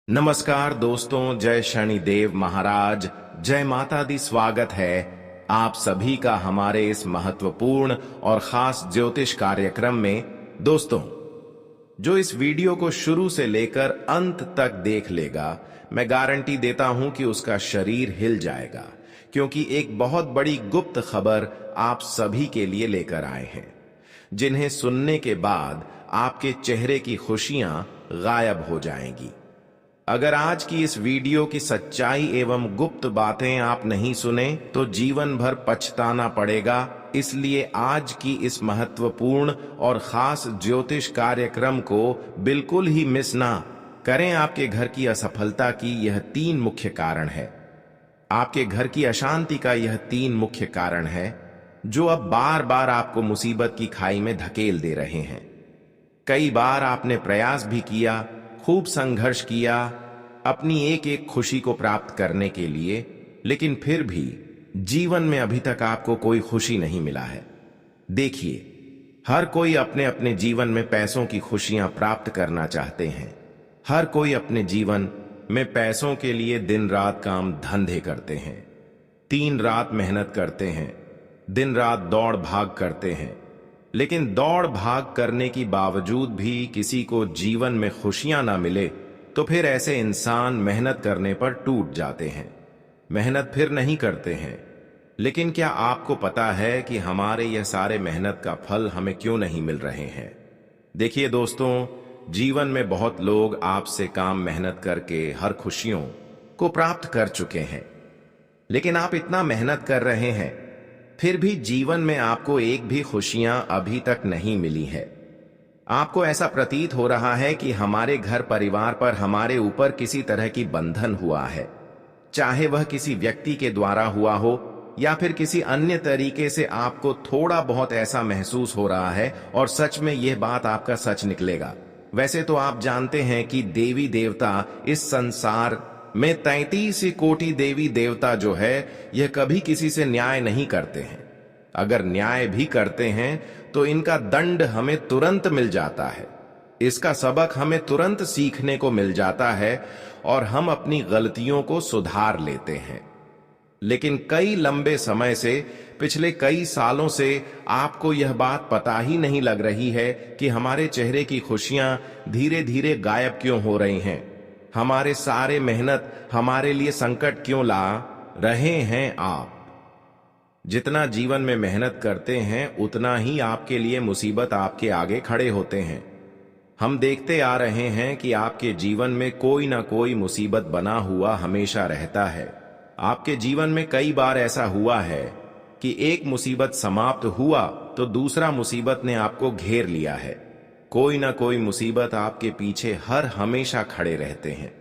नमस्कार दोस्तों, जय शनिदेव महाराज, जय माता दी। स्वागत है आप सभी का हमारे इस महत्वपूर्ण और खास ज्योतिष कार्यक्रम में। दोस्तों, जो इस वीडियो को शुरू से लेकर अंत तक देख लेगा, मैं गारंटी देता हूं कि उसका शरीर हिल जाएगा, क्योंकि एक बहुत बड़ी गुप्त खबर आप सभी के लिए लेकर आए हैं, जिन्हें सुनने के बाद आपके चेहरे की खुशियां गायब हो जाएंगी। अगर आज की इस वीडियो की सच्चाई एवं गुप्त बातें आप नहीं सुने तो जीवन भर पछताना पड़ेगा। इसलिए आज की इस महत्वपूर्ण और खास ज्योतिष कार्यक्रम को बिल्कुल ही मिस ना करें। आपके घर की असफलता की यह 3 मुख्य कारण है। आपके घर की अशांति का यह 3 मुख्य कारण है, जो अब बार बार आपको मुसीबत की खाई में धकेल दे रहे हैं। कई बार आपने प्रयास भी किया, खूब संघर्ष किया अपनी एक एक खुशी को प्राप्त करने के लिए, लेकिन फिर भी जीवन में अभी तक आपको कोई खुशी नहीं मिला है। देखिए, हर कोई अपने अपने जीवन में पैसों की खुशियां प्राप्त करना चाहते हैं। हर कोई अपने जीवन में पैसों के लिए दिन रात काम धंधे करते हैं, 3 रात मेहनत करते हैं, दिन रात दौड़ भाग करते हैं। लेकिन दौड़ भाग करने की बावजूद भी किसी को जीवन में खुशियां ना मिले तो फिर ऐसे इंसान मेहनत करने पर टूट जाते हैं, मेहनत फिर नहीं करते हैं। लेकिन क्या आपको पता है कि हमारे यह सारे मेहनत का फल हमें क्यों नहीं मिल रहे हैं? देखिए दोस्तों, जीवन में बहुत लोग आपसे काम मेहनत करके हर खुशियों को प्राप्त कर चुके हैं, लेकिन आप इतना मेहनत कर रहे हैं, फिर भी जीवन में आपको एक भी खुशियां अभी तक नहीं मिली है। आपको ऐसा प्रतीत हो रहा है कि हमारे घर परिवार पर हमारे ऊपर किसी तरह की बंधन हुआ है, चाहे वह किसी व्यक्ति के द्वारा हुआ हो या फिर किसी अन्य तरीके से आपको थोड़ा बहुत ऐसा महसूस हो रहा है। और सच में यह बात आपका सच निकलेगा। वैसे तो आप जानते हैं कि देवी देवता इस संसार में 33 कोटि देवी देवता जो है, यह कभी किसी से न्याय नहीं करते हैं। अगर न्याय भी करते हैं तो इनका दंड हमें तुरंत मिल जाता है, इसका सबक हमें तुरंत सीखने को मिल जाता है और हम अपनी गलतियों को सुधार लेते हैं। लेकिन कई लंबे समय से, पिछले कई सालों से आपको यह बात पता ही नहीं लग रही है कि हमारे चेहरे की खुशियां धीरे धीरे गायब क्यों हो रही हैं। हमारे सारे मेहनत हमारे लिए संकट क्यों ला रहे हैं। आप जितना जीवन में मेहनत करते हैं, उतना ही आपके लिए मुसीबत आपके आगे खड़े होते हैं। हम देखते आ रहे हैं कि आपके जीवन में कोई ना कोई मुसीबत बना हुआ हमेशा रहता है। आपके जीवन में कई बार ऐसा हुआ है कि एक मुसीबत समाप्त हुआ तो दूसरा मुसीबत ने आपको घेर लिया है। कोई ना कोई मुसीबत आपके पीछे हर हमेशा खड़े रहते हैं।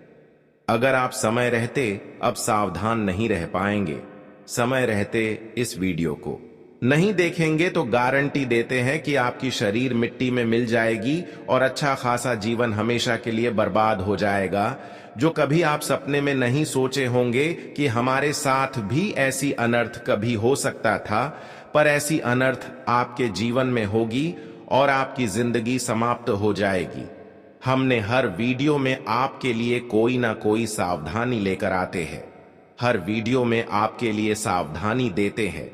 अगर आप समय रहते अब सावधान नहीं रह पाएंगे, समय रहते इस वीडियो को नहीं देखेंगे तो गारंटी देते हैं कि आपकी शरीर मिट्टी में मिल जाएगी और अच्छा खासा जीवन हमेशा के लिए बर्बाद हो जाएगा। जो कभी आप सपने में नहीं सोचे होंगे कि हमारे साथ भी ऐसी अनर्थ कभी हो सकता था, पर ऐसी अनर्थ आपके जीवन में होगी और आपकी जिंदगी समाप्त हो जाएगी। हमने हर वीडियो में आपके लिए कोई ना कोई सावधानी लेकर आते हैं, हर वीडियो में आपके लिए सावधानी देते हैं,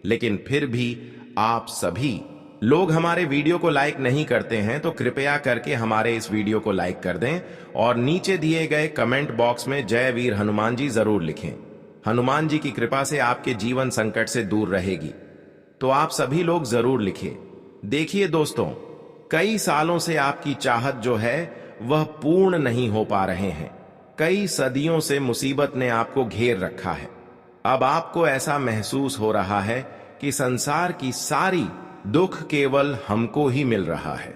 लेकिन फिर भी आप सभी लोग हमारे वीडियो को लाइक नहीं करते हैं। तो कृपया करके हमारे इस वीडियो को लाइक कर दें और नीचे दिए गए कमेंट बॉक्स में जय वीर हनुमान जी जरूर लिखें। हनुमान जी की कृपा से आपके जीवन संकट से दूर रहेगी, तो आप सभी लोग जरूर लिखिए। देखिए दोस्तों, कई सालों से आपकी चाहत जो है वह पूर्ण नहीं हो पा रहे हैं। कई सदियों से मुसीबत ने आपको घेर रखा है। अब आपको ऐसा महसूस हो रहा है कि संसार की सारी दुख केवल हमको ही मिल रहा है।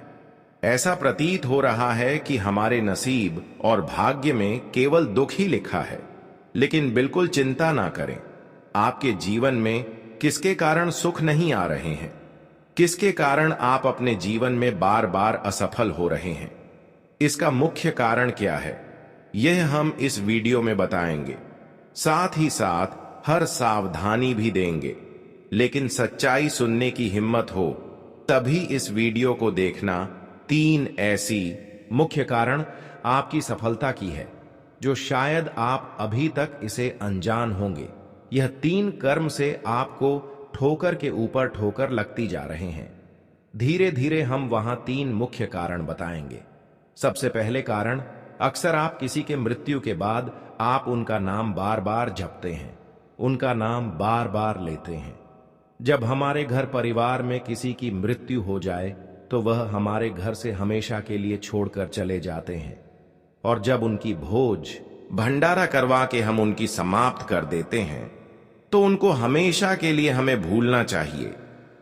ऐसा प्रतीत हो रहा है कि हमारे नसीब और भाग्य में केवल दुख ही लिखा है। लेकिन बिल्कुल चिंता ना करें। आपके जीवन में किसके कारण सुख नहीं आ रहे हैं, किसके कारण आप अपने जीवन में बार बार असफल हो रहे हैं, इसका मुख्य कारण क्या है, यह हम इस वीडियो में बताएंगे। साथ ही साथ हर सावधानी भी देंगे। लेकिन सच्चाई सुनने की हिम्मत हो तभी इस वीडियो को देखना। 3 ऐसी मुख्य कारण आपकी सफलता की है। जो शायद आप अभी तक इसे अनजान होंगे। यह 3 कर्म से आपको ठोकर के ऊपर ठोकर लगती जा रहे हैं। धीरे धीरे हम वहां 3 मुख्य कारण बताएंगे। सबसे पहले कारण, अक्सर आप किसी के मृत्यु के बाद आप उनका नाम बार बार जपते हैं, उनका नाम बार बार लेते हैं। जब हमारे घर परिवार में किसी की मृत्यु हो जाए तो वह हमारे घर से हमेशा के लिए छोड़कर चले जाते हैं, और जब उनकी भोज भंडारा करवा के हम उनकी समाप्त कर देते हैं तो उनको हमेशा के लिए हमें भूलना चाहिए।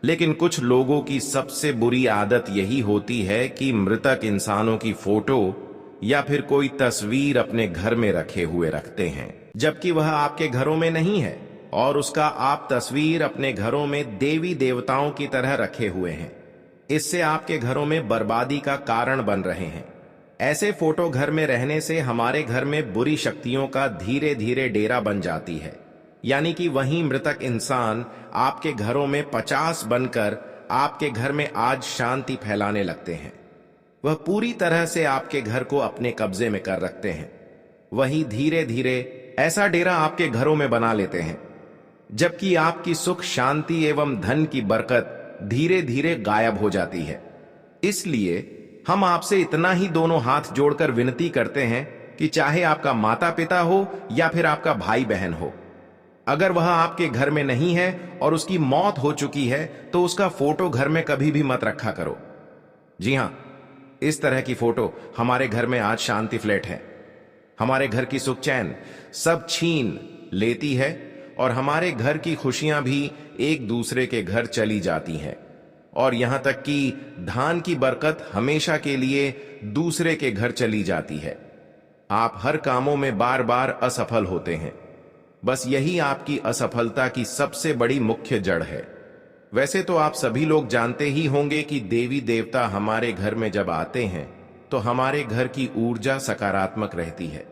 लेकिन कुछ लोगों की सबसे बुरी आदत यही होती है कि मृतक इंसानों की फोटो या फिर कोई तस्वीर अपने घर में रखे हुए रखते हैं, जबकि वह आपके घरों में नहीं है, और उसका आप तस्वीर अपने घरों में देवी देवताओं की तरह रखे हुए हैं। इससे आपके घरों में बर्बादी का कारण बन रहे हैं। ऐसे फोटो घर में रहने से हमारे घर में बुरी शक्तियों का धीरे धीरे डेरा बन जाती है, यानी कि वही मृतक इंसान आपके घरों में 50 बनकर आपके घर में आज शांति फैलाने लगते हैं। वह पूरी तरह से आपके घर को अपने कब्जे में कर रखते हैं। वही धीरे धीरे ऐसा डेरा आपके घरों में बना लेते हैं, जबकि आपकी सुख शांति एवं धन की बरकत धीरे धीरे गायब हो जाती है। इसलिए हम आपसे इतना ही दोनों हाथ जोड़कर विनती करते हैं कि चाहे आपका माता पिता हो या फिर आपका भाई बहन हो, अगर वह आपके घर में नहीं है और उसकी मौत हो चुकी है तो उसका फोटो घर में कभी भी मत रखा करो। जी हां, इस तरह की फोटो हमारे घर में आज शांति फ्लैट है। हमारे घर की सुख चैन सब छीन लेती है और हमारे घर की खुशियां भी एक दूसरे के घर चली जाती हैं, और यहां तक कि धान की बरकत हमेशा के लिए दूसरे के घर चली जाती है। आप हर कामों में बार बार असफल होते हैं। बस यही आपकी असफलता की सबसे बड़ी मुख्य जड़ है। वैसे तो आप सभी लोग जानते ही होंगे कि देवी देवता हमारे घर में जब आते हैं तो हमारे घर की ऊर्जा सकारात्मक रहती है।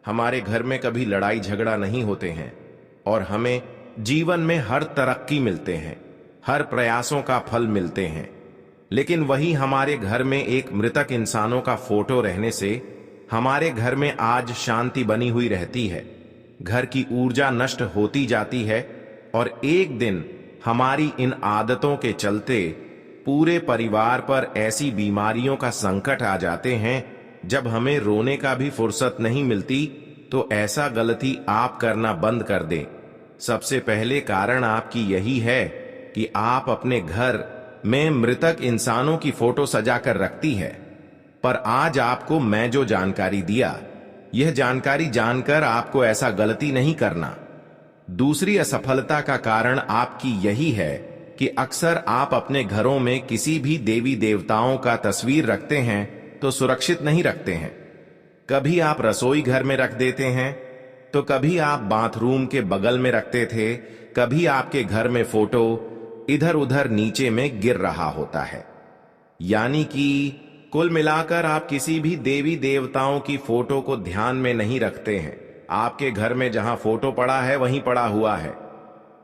हमारे घर में कभी लड़ाई झगड़ा नहीं होते हैं और हमें जीवन में हर तरक्की मिलते हैं, हर प्रयासों का फल मिलते हैं। लेकिन वही हमारे घर में एक मृतक इंसानों का फोटो रहने से हमारे घर में आज शांति बनी हुई रहती है। घर की ऊर्जा नष्ट होती जाती है और एक दिन हमारी इन आदतों के चलते पूरे परिवार पर ऐसी बीमारियों का संकट आ जाते हैं जब हमें रोने का भी फुर्सत नहीं मिलती। तो ऐसा गलती आप करना बंद कर दें। सबसे पहले कारण आपकी यही है कि आप अपने घर में मृतक इंसानों की फोटो सजाकर रखती है। पर आज आपको मैं जो जानकारी दिया, यह जानकारी जानकर आपको ऐसा गलती नहीं करना। दूसरी असफलता का कारण आपकी यही है कि अक्सर आप अपने घरों में किसी भी देवी देवताओं का तस्वीर रखते हैं तो सुरक्षित नहीं रखते हैं। कभी आप रसोई घर में रख देते हैं तो कभी आप बाथरूम के बगल में रखते थे, कभी आपके घर में फोटो इधर उधर नीचे में गिर रहा होता है। यानी कि कुल मिलाकर आप किसी भी देवी देवताओं की फोटो को ध्यान में नहीं रखते हैं। आपके घर में जहां फोटो पड़ा है वहीं पड़ा हुआ है।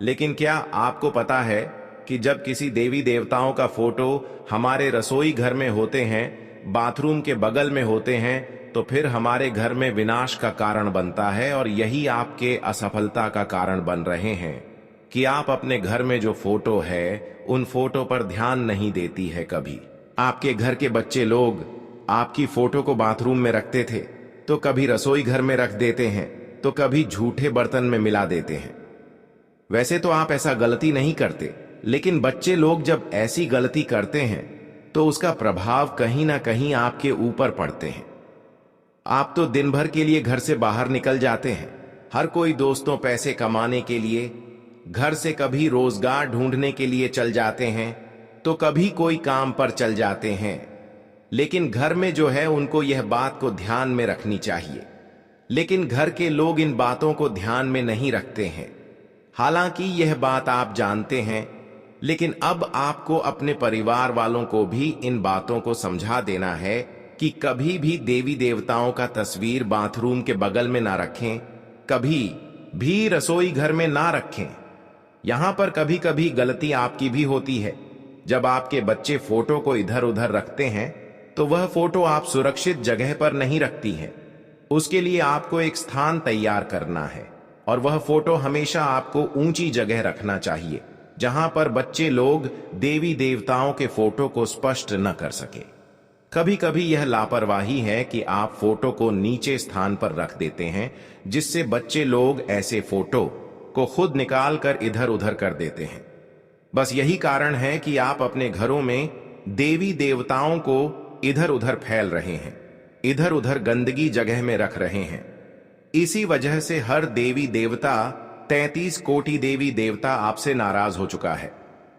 लेकिन क्या आपको पता है कि जब किसी देवी देवताओं का फोटो हमारे रसोई घर में होते हैं, बाथरूम के बगल में होते हैं, तो फिर हमारे घर में विनाश का कारण बनता है। और यही आपके असफलता का कारण बन रहे हैं कि आप अपने घर में जो फोटो है उन फोटो पर ध्यान नहीं देती है। कभी आपके घर के बच्चे लोग आपकी फोटो को बाथरूम में रखते थे तो कभी रसोई घर में रख देते हैं तो कभी झूठे बर्तन में मिला देते हैं। वैसे तो आप ऐसा गलती नहीं करते, लेकिन बच्चे लोग जब ऐसी गलती करते हैं तो उसका प्रभाव कहीं ना कहीं आपके ऊपर पड़ते हैं। आप तो दिन भर के लिए घर से बाहर निकल जाते हैं। हर कोई दोस्तों पैसे कमाने के लिए घर से कभी रोजगार ढूंढने के लिए चल जाते हैं तो कभी कोई काम पर चल जाते हैं। लेकिन घर में जो है उनको यह बात को ध्यान में रखनी चाहिए, लेकिन घर के लोग इन बातों को ध्यान में नहीं रखते हैं। हालांकि यह बात आप जानते हैं, लेकिन अब आपको अपने परिवार वालों को भी इन बातों को समझा देना है कि कभी भी देवी देवताओं का तस्वीर बाथरूम के बगल में ना रखें, कभी भी रसोई घर में ना रखें। यहां पर कभी कभी गलती आपकी भी होती है। जब आपके बच्चे फोटो को इधर उधर रखते हैं तो वह फोटो आप सुरक्षित जगह पर नहीं रखती हैं। उसके लिए आपको एक स्थान तैयार करना है और वह फोटो हमेशा आपको ऊंची जगह रखना चाहिए, जहां पर बच्चे लोग देवी देवताओं के फोटो को स्पष्ट न कर सके। कभी कभी यह लापरवाही है कि आप फोटो को नीचे स्थान पर रख देते हैं, जिससे बच्चे लोग ऐसे फोटो को खुद निकाल कर इधर उधर कर देते हैं। बस यही कारण है कि आप अपने घरों में देवी देवताओं को इधर उधर फैल रहे हैं, इधर उधर गंदगी जगह में रख रहे हैं। इसी वजह से हर देवी देवता 33 कोटि देवी देवता आपसे नाराज हो चुका है।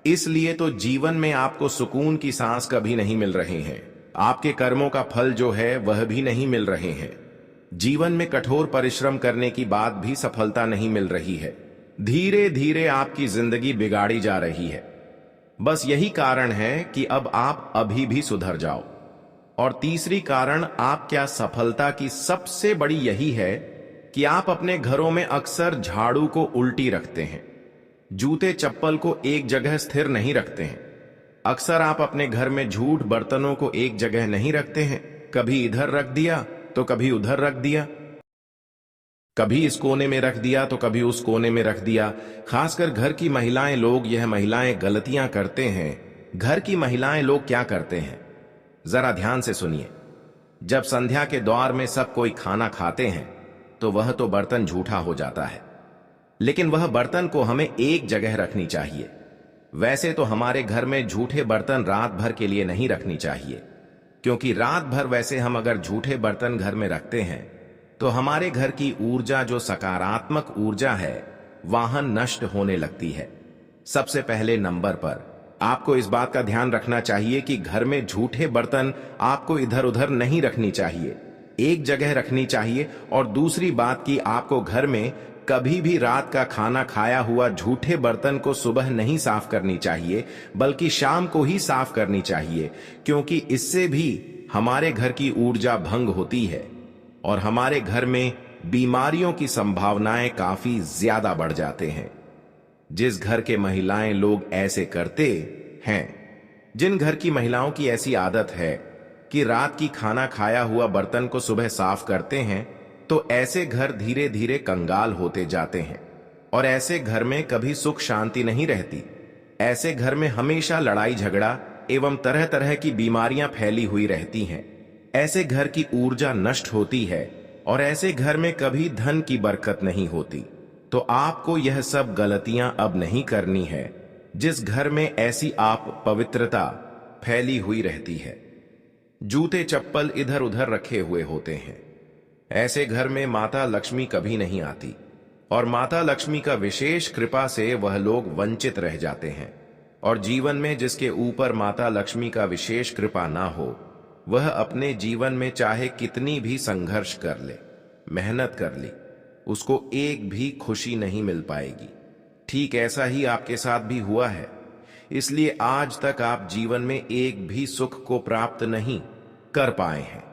इसलिए तो जीवन में आपको सुकून की सांस कभी नहीं मिल रहे हैं, आपके कर्मों का फल जो है वह भी नहीं मिल रहे हैं। जीवन में कठोर परिश्रम करने की बात भी सफलता नहीं मिल रही है। धीरे धीरे आपकी जिंदगी बिगाड़ी जा रही है। बस यही कारण है कि अब आप अभी भी सुधर जाओ। और तीसरी कारण आप क्या सफलता की सबसे बड़ी यही है कि आप अपने घरों में अक्सर झाड़ू को उल्टी रखते हैं, जूते चप्पल को एक जगह स्थिर नहीं रखते हैं। अक्सर आप अपने घर में झूठ बर्तनों को एक जगह नहीं रखते हैं, कभी इधर रख दिया तो कभी उधर रख दिया, कभी इस कोने में रख दिया तो कभी उस कोने में रख दिया। खासकर घर की महिलाएं लोग यह महिलाएं गलतियां करते हैं। घर की महिलाएं लोग क्या करते हैं, जरा ध्यान से सुनिए। जब संध्या के द्वार में सब कोई खाना खाते हैं तो वह तो बर्तन झूठा हो जाता है, लेकिन वह बर्तन को हमें एक जगह रखनी चाहिए। वैसे तो हमारे घर में झूठे बर्तन रात भर के लिए नहीं रखनी चाहिए, क्योंकि रात भर वैसे हम अगर झूठे बर्तन घर में रखते हैं तो हमारे घर की ऊर्जा, जो सकारात्मक ऊर्जा है, वहां नष्ट होने लगती है। सबसे पहले नंबर पर आपको इस बात का ध्यान रखना चाहिए कि घर में झूठे बर्तन आपको इधर उधर नहीं रखनी चाहिए, एक जगह रखनी चाहिए। और दूसरी बात कि आपको घर में कभी भी रात का खाना खाया हुआ झूठे बर्तन को सुबह नहीं साफ करनी चाहिए, बल्कि शाम को ही साफ करनी चाहिए, क्योंकि इससे भी हमारे घर की ऊर्जा भंग होती है और हमारे घर में बीमारियों की संभावनाएं काफी ज्यादा बढ़ जाते हैं। जिस घर के महिलाएं लोग ऐसे करते हैं, जिन घर की महिलाओं की ऐसी आदत है कि रात की खाना खाया हुआ बर्तन को सुबह साफ करते हैं, तो ऐसे घर धीरे धीरे कंगाल होते जाते हैं और ऐसे घर में कभी सुख शांति नहीं रहती। ऐसे घर में हमेशा लड़ाई झगड़ा एवं तरह तरह की बीमारियां फैली हुई रहती हैं। ऐसे घर की ऊर्जा नष्ट होती है और ऐसे घर में कभी धन की बरकत नहीं होती। तो आपको यह सब गलतियां अब नहीं करनी है जिस घर में ऐसी आप पवित्रता फैली हुई रहती है। जूते चप्पल इधर उधर रखे हुए होते हैं, ऐसे घर में माता लक्ष्मी कभी नहीं आती और माता लक्ष्मी का विशेष कृपा से वह लोग वंचित रह जाते हैं। और जीवन में जिसके ऊपर माता लक्ष्मी का विशेष कृपा ना हो, वह अपने जीवन में चाहे कितनी भी संघर्ष कर ले, मेहनत कर ली, उसको एक भी खुशी नहीं मिल पाएगी। ठीक ऐसा ही आपके साथ भी हुआ है, इसलिए आज तक आप जीवन में एक भी सुख को प्राप्त नहीं कर पाए हैं।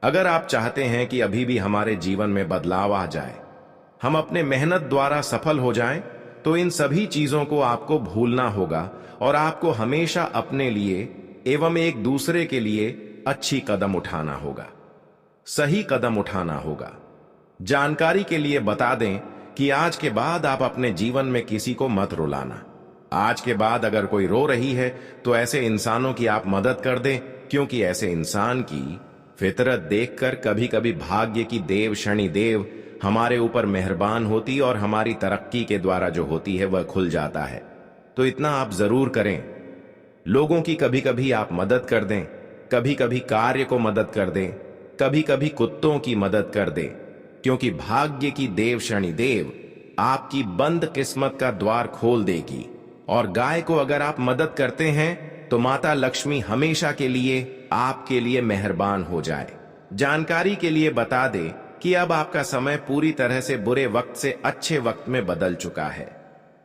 अगर आप चाहते हैं कि अभी भी हमारे जीवन में बदलाव आ जाए, हम अपने मेहनत द्वारा सफल हो जाएं, तो इन सभी चीजों को आपको भूलना होगा और आपको हमेशा अपने लिए एवं एक दूसरे के लिए अच्छी कदम उठाना होगा, सही कदम उठाना होगा। जानकारी के लिए बता दें कि आज के बाद आप अपने जीवन में किसी को मत रुलाना। आज के बाद अगर कोई रो रही है तो ऐसे इंसानों की आप मदद कर दें, क्योंकि ऐसे इंसान की फितरत देखकर कभी कभी भाग्य की देव शनि देव हमारे ऊपर मेहरबान होती और हमारी तरक्की के द्वारा जो होती है वह खुल जाता है। तो इतना आप जरूर करें, लोगों की कभी कभी आप मदद कर दें, कभी कभी कार्य को मदद कर दें, कभी कभी कुत्तों की मदद कर दें, क्योंकि भाग्य की देव शनि देव आपकी बंद किस्मत का द्वार खोल देगी। और गाय को अगर आप मदद करते हैं तो माता लक्ष्मी हमेशा के लिए आपके लिए मेहरबान हो जाए। जानकारी के लिए बता दें कि अब आपका समय पूरी तरह से बुरे वक्त से अच्छे वक्त में बदल चुका है।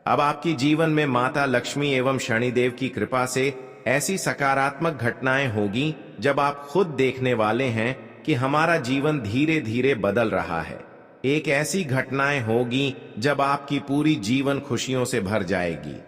अब आपकी जीवन में माता लक्ष्मी एवं शनिदेव की कृपा से ऐसी सकारात्मक घटनाएं होगी जब आप खुद देखने वाले हैं कि हमारा जीवन धीरे धीरे बदल रहा है। एक ऐसी घटनाएं होगी जब आपकी पूरी जीवन खुशियों से भर जाएगी।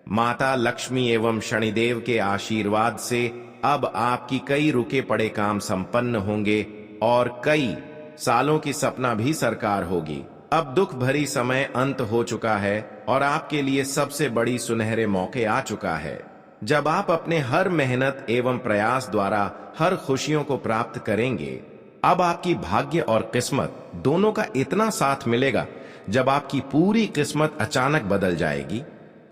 माता लक्ष्मी एवं शनिदेव के आशीर्वाद से अब आपकी कई रुके पड़े काम संपन्न होंगे और कई सालों की सपना भी सरकार होगी। अब दुख भरी समय अंत हो चुका है और आपके लिए सबसे बड़ी सुनहरे मौके आ चुका है, जब आप अपने हर मेहनत एवं प्रयास द्वारा हर खुशियों को प्राप्त करेंगे। अब आपकी भाग्य और किस्मत दोनों का इतना साथ मिलेगा, जब आपकी पूरी किस्मत अचानक बदल जाएगी।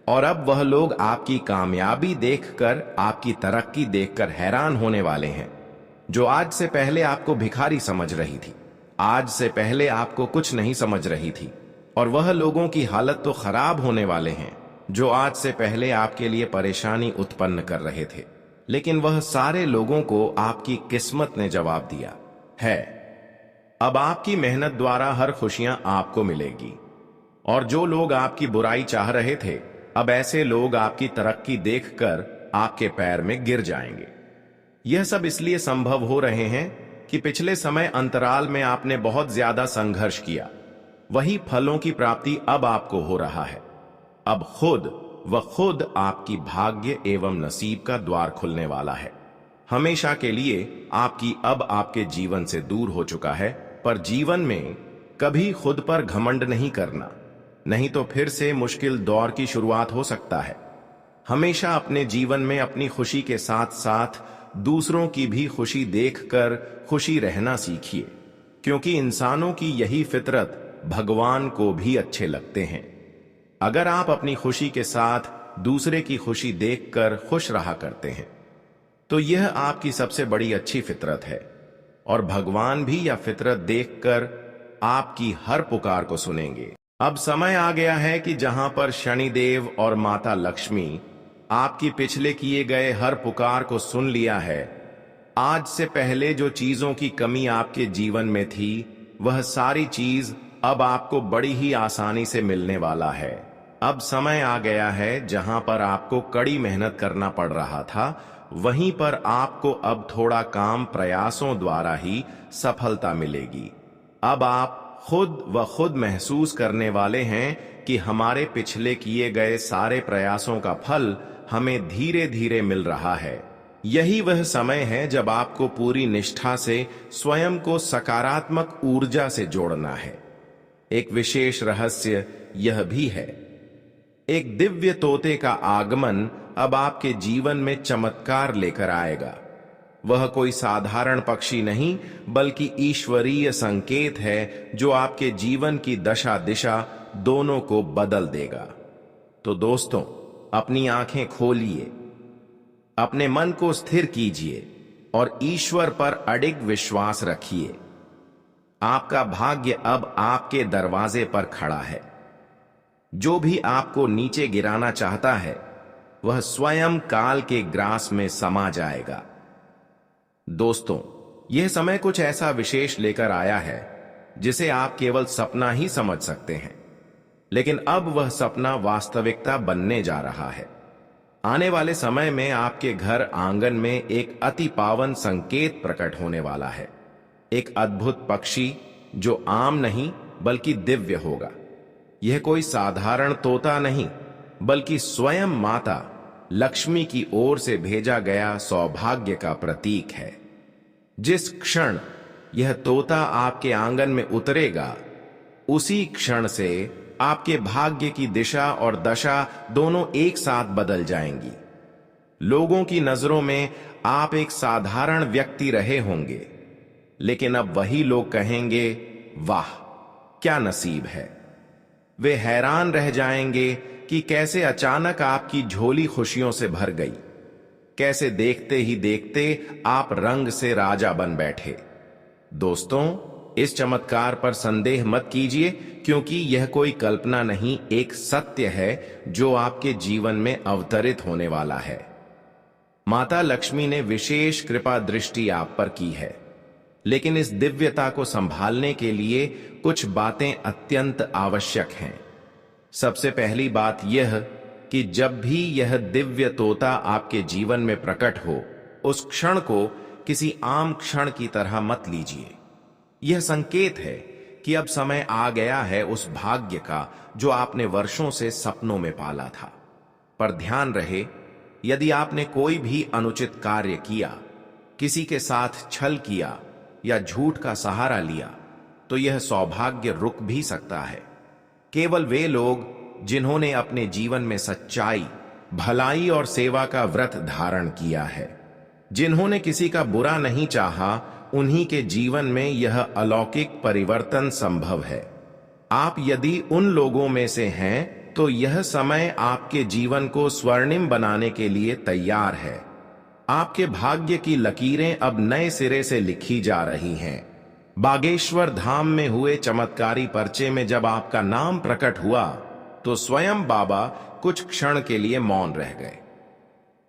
और अब वह लोग आपकी कामयाबी देखकर, आपकी तरक्की देखकर हैरान होने वाले हैं, जो आज से पहले आपको भिखारी समझ रही थी, आज से पहले आपको कुछ नहीं समझ रही थी। और वह लोगों की हालत तो खराब होने वाले हैं, जो आज से पहले आपके लिए परेशानी उत्पन्न कर रहे थे, लेकिन वह सारे लोगों को आपकी किस्मत ने जवाब दिया है। अब आपकी मेहनत द्वारा हर खुशियां आपको मिलेगी। और जो लोग आपकी बुराई चाह रहे थे, अब ऐसे लोग आपकी तरक्की देखकर आपके पैर में गिर जाएंगे। यह सब इसलिए संभव हो रहे हैं कि पिछले समय अंतराल में आपने बहुत ज्यादा संघर्ष किया। वही फलों की प्राप्ति अब आपको हो रहा है। अब खुद आपकी भाग्य एवं नसीब का द्वार खुलने वाला है। हमेशा के लिए आपकी अब आपके जीवन से दूर हो चुका है। पर जीवन में कभी खुद पर घमंड नहीं करना, नहीं तो फिर से मुश्किल दौर की शुरुआत हो सकता है। हमेशा अपने जीवन में अपनी खुशी के साथ साथ दूसरों की भी खुशी देखकर खुशी रहना सीखिए, क्योंकि इंसानों की यही फितरत भगवान को भी अच्छे लगते हैं। अगर आप अपनी खुशी के साथ दूसरे की खुशी देखकर खुश रहा करते हैं, तो यह आपकी सबसे बड़ी अच्छी फितरत है। और भगवान भी यह फितरत देखकर आपकी हर पुकार को सुनेंगे। अब समय आ गया है कि जहां पर शनिदेव और माता लक्ष्मी आपकी पिछले किए गए हर पुकार को सुन लिया है, आज से पहले जो चीजों की कमी आपके जीवन में थी, वह सारी चीज अब आपको बड़ी ही आसानी से मिलने वाला है। अब समय आ गया है जहां पर आपको कड़ी मेहनत करना पड़ रहा था, वहीं पर आपको अब थोड़ा काम प्रयासों द्वारा ही सफलता मिलेगी। अब आप खुद महसूस करने वाले हैं कि हमारे पिछले किए गए सारे प्रयासों का फल हमें धीरे धीरे मिल रहा है। यही वह समय है जब आपको पूरी निष्ठा से स्वयं को सकारात्मक ऊर्जा से जोड़ना है। एक विशेष रहस्य यह भी है, एक दिव्य तोते का आगमन अब आपके जीवन में चमत्कार लेकर आएगा। वह कोई साधारण पक्षी नहीं, बल्कि ईश्वरीय संकेत है, जो आपके जीवन की दशा दिशा दोनों को बदल देगा। तो दोस्तों, अपनी आंखें खोलिए, अपने मन को स्थिर कीजिए और ईश्वर पर अडिग विश्वास रखिए। आपका भाग्य अब आपके दरवाजे पर खड़ा है। जो भी आपको नीचे गिराना चाहता है, वह स्वयं काल के ग्रास में समा जाएगा। दोस्तों, यह समय कुछ ऐसा विशेष लेकर आया है जिसे आप केवल सपना ही समझ सकते हैं, लेकिन अब वह सपना वास्तविकता बनने जा रहा है। आने वाले समय में आपके घर आंगन में एक अति पावन संकेत प्रकट होने वाला है। एक अद्भुत पक्षी जो आम नहीं बल्कि दिव्य होगा। यह कोई साधारण तोता नहीं, बल्कि स्वयं माता लक्ष्मी की ओर से भेजा गया सौभाग्य का प्रतीक है। जिस क्षण यह तोता आपके आंगन में उतरेगा, उसी क्षण से आपके भाग्य की दिशा और दशा दोनों एक साथ बदल जाएंगी। लोगों की नजरों में आप एक साधारण व्यक्ति रहे होंगे, लेकिन अब वही लोग कहेंगे, वाह क्या नसीब है। वे हैरान रह जाएंगे कि कैसे अचानक आपकी झोली खुशियों से भर गई, कैसे देखते ही देखते आप रंग से राजा बन बैठे। दोस्तों, इस चमत्कार पर संदेह मत कीजिए, क्योंकि यह कोई कल्पना नहीं, एक सत्य है जो आपके जीवन में अवतरित होने वाला है। माता लक्ष्मी ने विशेष कृपा दृष्टि आप पर की है, लेकिन इस दिव्यता को संभालने के लिए कुछ बातें अत्यंत आवश्यक हैं। सबसे पहली बात यह कि जब भी यह दिव्य तोता आपके जीवन में प्रकट हो, उस क्षण को किसी आम क्षण की तरह मत लीजिए। यह संकेत है कि अब समय आ गया है उस भाग्य का जो आपने वर्षों से सपनों में पाला था। पर ध्यान रहे, यदि आपने कोई भी अनुचित कार्य किया, किसी के साथ छल किया या झूठ का सहारा लिया, तो यह सौभाग्य रुक भी सकता है। केवल वे लोग जिन्होंने अपने जीवन में सच्चाई, भलाई और सेवा का व्रत धारण किया है, जिन्होंने किसी का बुरा नहीं चाहा, उन्हीं के जीवन में यह अलौकिक परिवर्तन संभव है। आप यदि उन लोगों में से हैं, तो यह समय आपके जीवन को स्वर्णिम बनाने के लिए तैयार है। आपके भाग्य की लकीरें अब नए सिरे से लिखी जा रही हैं। बागेश्वर धाम में हुए चमत्कारी पर्चे में जब आपका नाम प्रकट हुआ, तो स्वयं बाबा कुछ क्षण के लिए मौन रह गए।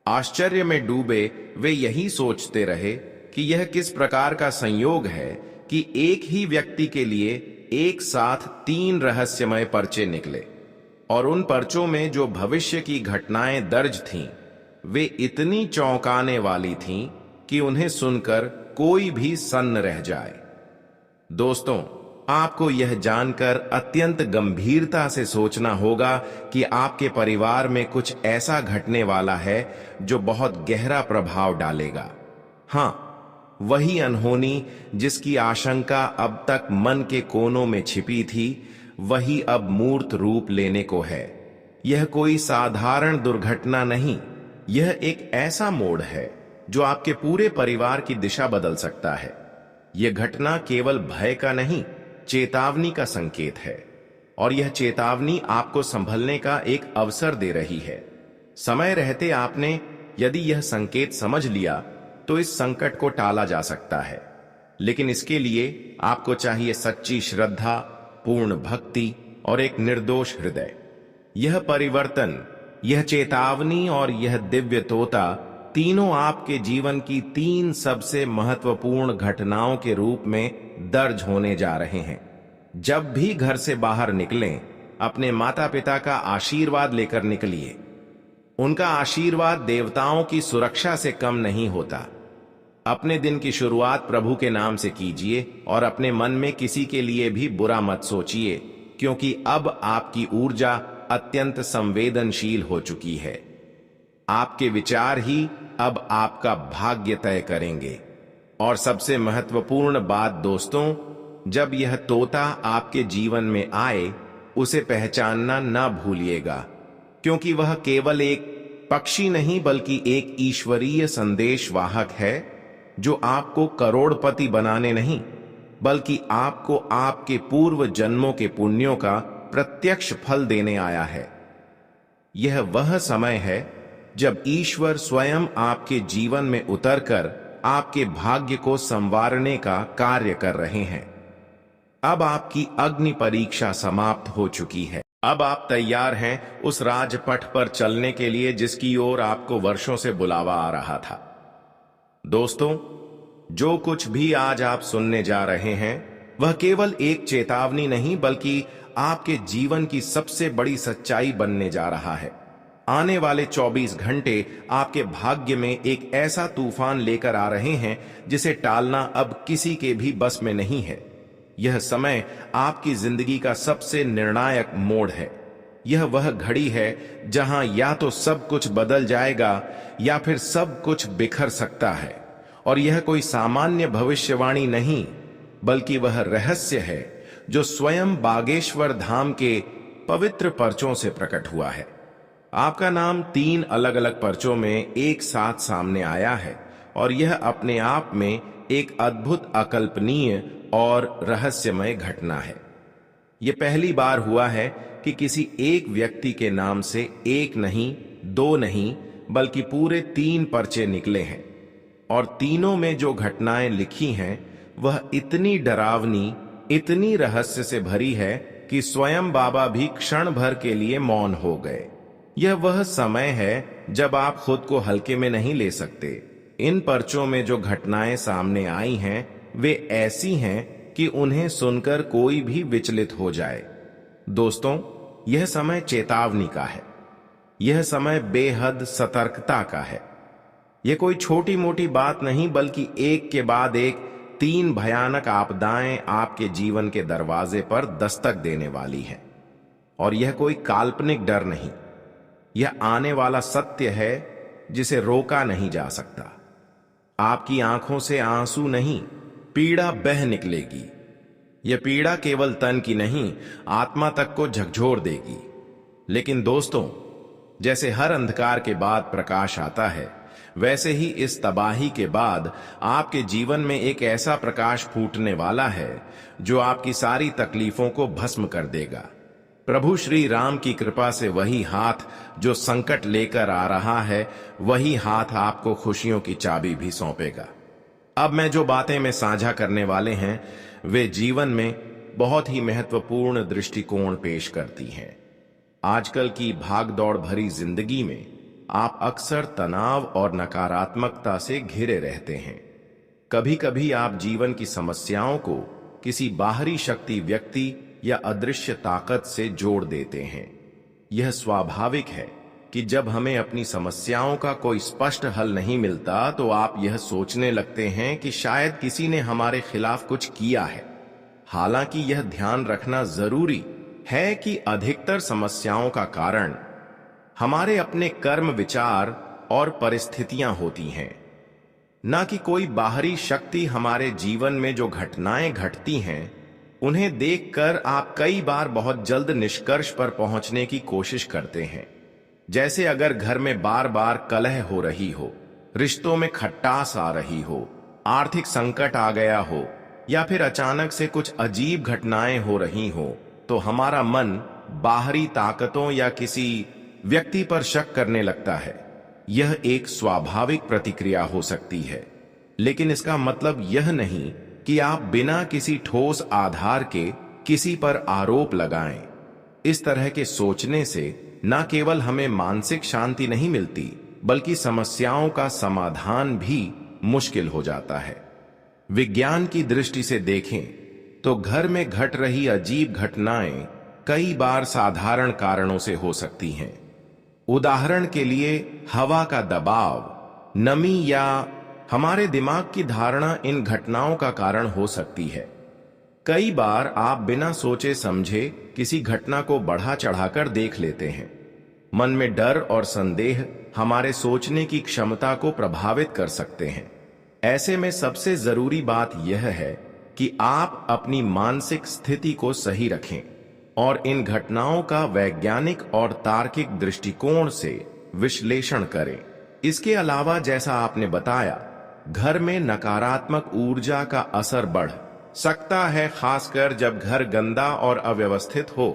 आश्चर्य में डूबे वे यही सोचते रहे कि यह किस प्रकार का संयोग है कि एक ही व्यक्ति के लिए एक साथ 3 रहस्यमय पर्चे निकले, और उन पर्चों में जो भविष्य की घटनाएं दर्ज थीं, वे इतनी चौंकाने वाली थीं कि उन्हें सुनकर कोई भी सन्न रह जाए। दोस्तों, आपको यह जानकर अत्यंत गंभीरता से सोचना होगा कि आपके परिवार में कुछ ऐसा घटने वाला है जो बहुत गहरा प्रभाव डालेगा। हाँ, वही अनहोनी जिसकी आशंका अब तक मन के कोनों में छिपी थी, वही अब मूर्त रूप लेने को है। यह कोई साधारण दुर्घटना नहीं, यह एक ऐसा मोड़ है जो आपके पूरे परिवार की दिशा बदल सकता है। यह घटना केवल भय का नहीं, चेतावनी का संकेत है, और यह चेतावनी आपको संभलने का एक अवसर दे रही है। समय रहते आपने यदि यह संकेत समझ लिया, तो इस संकट को टाला जा सकता है। लेकिन इसके लिए आपको चाहिए सच्ची श्रद्धा, पूर्ण भक्ति और एक निर्दोष हृदय। यह परिवर्तन, यह चेतावनी और यह दिव्य तोता, तीनों आपके जीवन की 3 सबसे महत्वपूर्ण घटनाओं के रूप में दर्ज होने जा रहे हैं। जब भी घर से बाहर निकलें, अपने माता पिता का आशीर्वाद लेकर निकलिए। उनका आशीर्वाद देवताओं की सुरक्षा से कम नहीं होता। अपने दिन की शुरुआत प्रभु के नाम से कीजिए और अपने मन में किसी के लिए भी बुरा मत सोचिए, क्योंकि अब आपकी ऊर्जा अत्यंत संवेदनशील हो चुकी है। आपके विचार ही अब आपका भाग्य तय करेंगे। और सबसे महत्वपूर्ण बात दोस्तों, जब यह तोता आपके जीवन में आए, उसे पहचानना ना भूलिएगा, क्योंकि वह केवल एक पक्षी नहीं बल्कि एक ईश्वरीय संदेश वाहक है, जो आपको करोड़पति बनाने नहीं, बल्कि आपको आपके पूर्व जन्मों के पुण्यों का प्रत्यक्ष फल देने आया है। यह वह समय है जब ईश्वर स्वयं आपके जीवन में उतरकर आपके भाग्य को संवारने का कार्य कर रहे हैं। अब आपकी अग्नि परीक्षा समाप्त हो चुकी है। अब आप तैयार हैं उस राजपथ पर चलने के लिए जिसकी ओर आपको वर्षों से बुलावा आ रहा था। दोस्तों, जो कुछ भी आज आप सुनने जा रहे हैं, वह केवल एक चेतावनी नहीं बल्कि आपके जीवन की सबसे बड़ी सच्चाई बनने जा रहा है। आने वाले 24 घंटे आपके भाग्य में एक ऐसा तूफान लेकर आ रहे हैं जिसे टालना अब किसी के भी बस में नहीं है। यह समय आपकी जिंदगी का सबसे निर्णायक मोड़ है। यह वह घड़ी है जहां या तो सब कुछ बदल जाएगा या फिर सब कुछ बिखर सकता है। और यह कोई सामान्य भविष्यवाणी नहीं, बल्कि वह रहस्य है जो स्वयं बागेश्वर धाम के पवित्र पर्चों से प्रकट हुआ है। आपका नाम 3 अलग अलग पर्चों में एक साथ सामने आया है, और यह अपने आप में एक अद्भुत, अकल्पनीय और रहस्यमय घटना है। यह पहली बार हुआ है कि किसी एक व्यक्ति के नाम से एक नहीं, 2 नहीं, बल्कि पूरे 3 पर्चे निकले हैं। और तीनों में जो घटनाएं लिखी हैं, वह इतनी डरावनी, इतनी रहस्य से भरी है कि स्वयं बाबा भी क्षण भर के लिए मौन हो गए। यह वह समय है जब आप खुद को हल्के में नहीं ले सकते। इन पर्चों में जो घटनाएं सामने आई हैं, वे ऐसी हैं कि उन्हें सुनकर कोई भी विचलित हो जाए। दोस्तों, यह समय चेतावनी का है। यह समय बेहद सतर्कता का है। यह कोई छोटी मोटी बात नहीं, बल्कि एक के बाद एक 3 भयानक आपदाएं आपके जीवन के दरवाजे पर दस्तक देने वाली हैं। और यह कोई काल्पनिक डर नहीं, यह आने वाला सत्य है जिसे रोका नहीं जा सकता। आपकी आंखों से आंसू नहीं, पीड़ा बह निकलेगी। यह पीड़ा केवल तन की नहीं, आत्मा तक को झकझोर देगी। लेकिन दोस्तों, जैसे हर अंधकार के बाद प्रकाश आता है, वैसे ही इस तबाही के बाद आपके जीवन में एक ऐसा प्रकाश फूटने वाला है जो आपकी सारी तकलीफों को भस्म कर देगा। प्रभु श्री राम की कृपा से वही हाथ जो संकट लेकर आ रहा है, वही हाथ आपको खुशियों की चाबी भी सौंपेगा। अब मैं जो बातें में साझा करने वाले हैं, वे जीवन में बहुत ही महत्वपूर्ण दृष्टिकोण पेश करती हैं। आजकल की भागदौड़ भरी जिंदगी में आप अक्सर तनाव और नकारात्मकता से घिरे रहते हैं। कभी कभी आप जीवन की समस्याओं को किसी बाहरी शक्ति, व्यक्ति या अदृश्य ताकत से जोड़ देते हैं। यह स्वाभाविक है कि जब हमें अपनी समस्याओं का कोई स्पष्ट हल नहीं मिलता, तो आप यह सोचने लगते हैं कि शायद किसी ने हमारे खिलाफ कुछ किया है। हालांकि यह ध्यान रखना जरूरी है कि अधिकतर समस्याओं का कारण हमारे अपने कर्म, विचार और परिस्थितियां होती हैं, न कि कोई बाहरी शक्ति। हमारे जीवन में जो घटनाएं घटती हैं, उन्हें देखकर आप कई बार बहुत जल्द निष्कर्ष पर पहुंचने की कोशिश करते हैं। जैसे अगर घर में बार बार कलह हो रही हो, रिश्तों में खटास आ रही हो, आर्थिक संकट आ गया हो, या फिर अचानक से कुछ अजीब घटनाएं हो रही हो, तो हमारा मन बाहरी ताकतों या किसी व्यक्ति पर शक करने लगता है। यह एक स्वाभाविक प्रतिक्रिया हो सकती है, लेकिन इसका मतलब यह नहीं कि आप बिना किसी ठोस आधार के किसी पर आरोप लगाएं। इस तरह के सोचने से न केवल हमें मानसिक शांति नहीं मिलती, बल्कि समस्याओं का समाधान भी मुश्किल हो जाता है। विज्ञान की दृष्टि से देखें तो घर में घट रही अजीब घटनाएं कई बार साधारण कारणों से हो सकती हैं। उदाहरण के लिए, हवा का दबाव, नमी या हमारे दिमाग की धारणा इन घटनाओं का कारण हो सकती है। कई बार आप बिना सोचे समझे किसी घटना को बढ़ा चढ़ाकर देख लेते हैं। मन में डर और संदेह हमारे सोचने की क्षमता को प्रभावित कर सकते हैं। ऐसे में सबसे जरूरी बात यह है कि आप अपनी मानसिक स्थिति को सही रखें और इन घटनाओं का वैज्ञानिक और तार्किक दृष्टिकोण से विश्लेषण करें। इसके अलावा, जैसा आपने बताया, घर में नकारात्मक ऊर्जा का असर बढ़ सकता है, खासकर जब घर गंदा और अव्यवस्थित हो।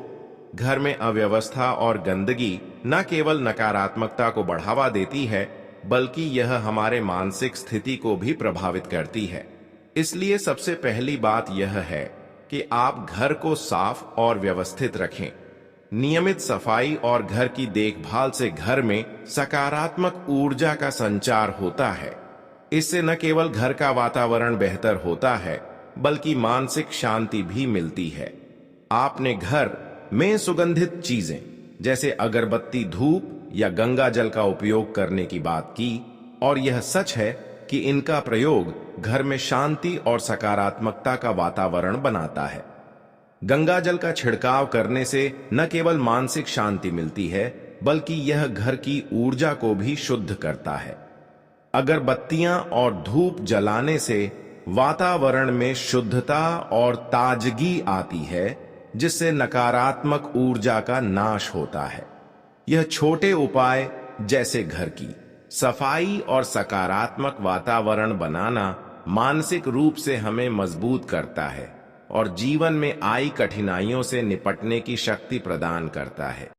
घर में अव्यवस्था और गंदगी न केवल नकारात्मकता को बढ़ावा देती है, बल्कि यह हमारे मानसिक स्थिति को भी प्रभावित करती है। इसलिए सबसे पहली बात यह है कि आप घर को साफ और व्यवस्थित रखें। नियमित सफाई और घर की देखभाल से घर में सकारात्मक ऊर्जा का संचार होता है। इससे न केवल घर का वातावरण बेहतर होता है, बल्कि मानसिक शांति भी मिलती है। आपने घर में सुगंधित चीजें जैसे अगरबत्ती, धूप या गंगा जल का उपयोग करने की बात की, और यह सच है कि इनका प्रयोग घर में शांति और सकारात्मकता का वातावरण बनाता है। गंगा जल का छिड़काव करने से न केवल मानसिक शांति मिलती है, बल्कि यह घर की ऊर्जा को भी शुद्ध करता है। अगरबत्तियां और धूप जलाने से वातावरण में शुद्धता और ताजगी आती है, जिससे नकारात्मक ऊर्जा का नाश होता है। यह छोटे उपाय जैसे घर की सफाई और सकारात्मक वातावरण बनाना मानसिक रूप से हमें मजबूत करता है और जीवन में आई कठिनाइयों से निपटने की शक्ति प्रदान करता है।